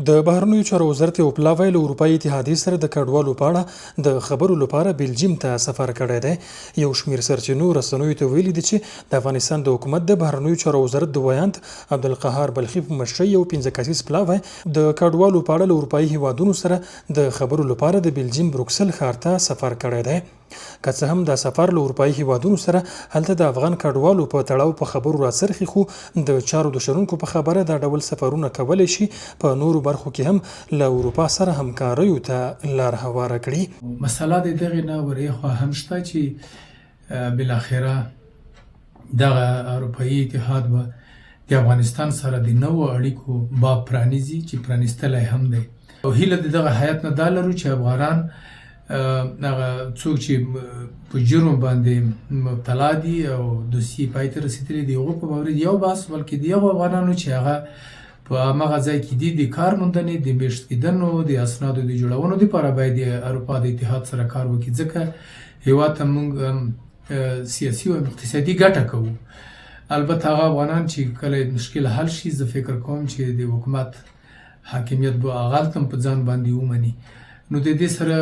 د بهرنیو چارو وزارت یو پلاوی له اروپایي اتحادیې سره د کډوالو په اړه د خبرو لپاره بلجیم ته سفر کړی دی. یو شمېر سرچینو رسنیو ته ویلي دي چې د افغانستان د حکومت د بهرنیو چارو وزارت د ویاند عبدالقهار بلخي په مشرۍ یو 15 کسیز پلاوی د کډوالو په اړه له اروپایي هیوادونو سره د خبرو لپاره د بلجیم بروکسل ښار ته سفر کړی دی. که څه هم دا سفر له اروپایي هیوادونو سره هلته د افغان کډوالو په تړاو په خبرو راڅرخي، خو د چارو د شنونکو په خبره دا ډول سفرونه کولی شي په نورو برخو کې هم له اروپا سره همکاریو ته لار هواره کړي. مسله د دغې نه ورې خوا هم شته چې بالاخره دغه اروپایي اتحاد به د افغانستان سره د نوو اړیکو باب پرانیزي چې پرانیستلی هم دی. او هیله د دغه هیات نه دا لرو چې افغانان هغه څوک چې په جرم باندې مبتلا دي او دوسیې پای ته رسېدلي دي، هغو په مورد یو بحث، بلکې د هغو افغانانو چې هغه په هماغه ځای کې دي د کار موندنې، د میشت کېدنو، د اسنادو د جوړونو دپاره باید د اروپا د اتحاد سره کار وکړي، ځکه هېواد ته موږ سیاسي او اقتصادي ګټه کوو. البته هغه افغانان چې کله مشکل حل شي، زه فکر کوم چې د حکومت حاکمیت به هغه هلته په ځان باندې ومني. نو د دې سره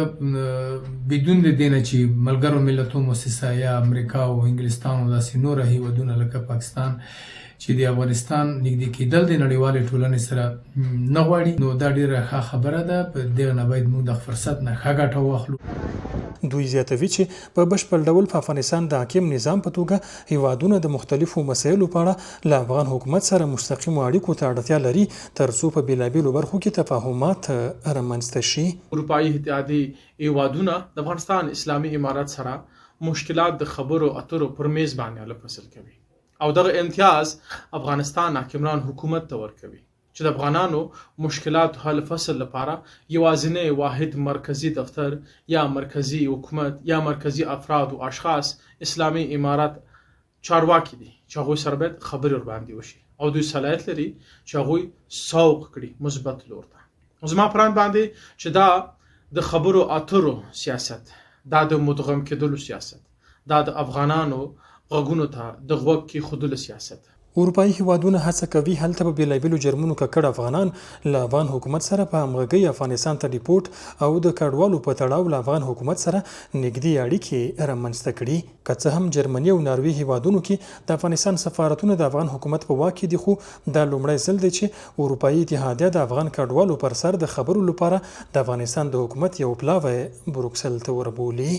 بدون د دې نه چې ملګرو ملتونو مؤسسه یا امریکا او انګلستان او داسې نور هیوادونه لکه پاکستان چې د افغانستان نږدې کېدل د نړیوالې ټولنې سره نه غواړي، نو دا ډېره ښه خبره ده. په دغه نه باید موږ د فرصت نه ښه ګټه واخلو. دوی زیاتوي چې په بشپړ ډول په افغانستان د حاکم نظام په توګه هیوادونه د مختلفو مسایلو په اړه له افغان حکومت سره مستقیمو اړیکو ته اړتیا لري، ترڅو په بېلابېلو برخو کې تفاهمات رامنځته شي. اروپایي اتحادیې هیوادونه د افغانستان اسلامي امارت سره مشکلات د خبرو اترو پر میز باندې حل فصل کوي، او دغه امتیاز افغانستان حاکمران حکومت ته ورکوي چې د افغانانو مشکلات حل فصل لپاره یوازینی واحد مرکزی دفتر یا مرکزی حکومت یا مرکزی افراد او اشخاص اسلامي امارت چارواکي دي چې هغوی سره باید خبرې ورباندې وشي او دوی صلاحیت لري چې هغوی سوق کړي مثبت لور ته. زما پران باندې چې دا د خبرو اترو سیاست، دا د مدغم کېدلو سیاست، دا د افغانانو غږونو ته د غوږ کېښودلو سیاست. اروپایي هیوادونه هڅه کوي هلته په بېلابېلو جرمونو ککړ افغانان له افغان حکومت سره په همغږۍ افغانستان ته ډیپورټ او د کډوالو په تړاو له افغان حکومت سره نږدې اړیکې رامنځته کړي. که څه هم جرمني او ناروې هیوادونو کې د افغانستان سفارتونه د افغان حکومت په واک کې دي، خو دا لومړی ځل دی چې اروپایي اتحادیه د افغان کډوالو پر سر د خبرو لپاره د افغانستان د حکومت یو پلاوی بروکسل ته وربولي.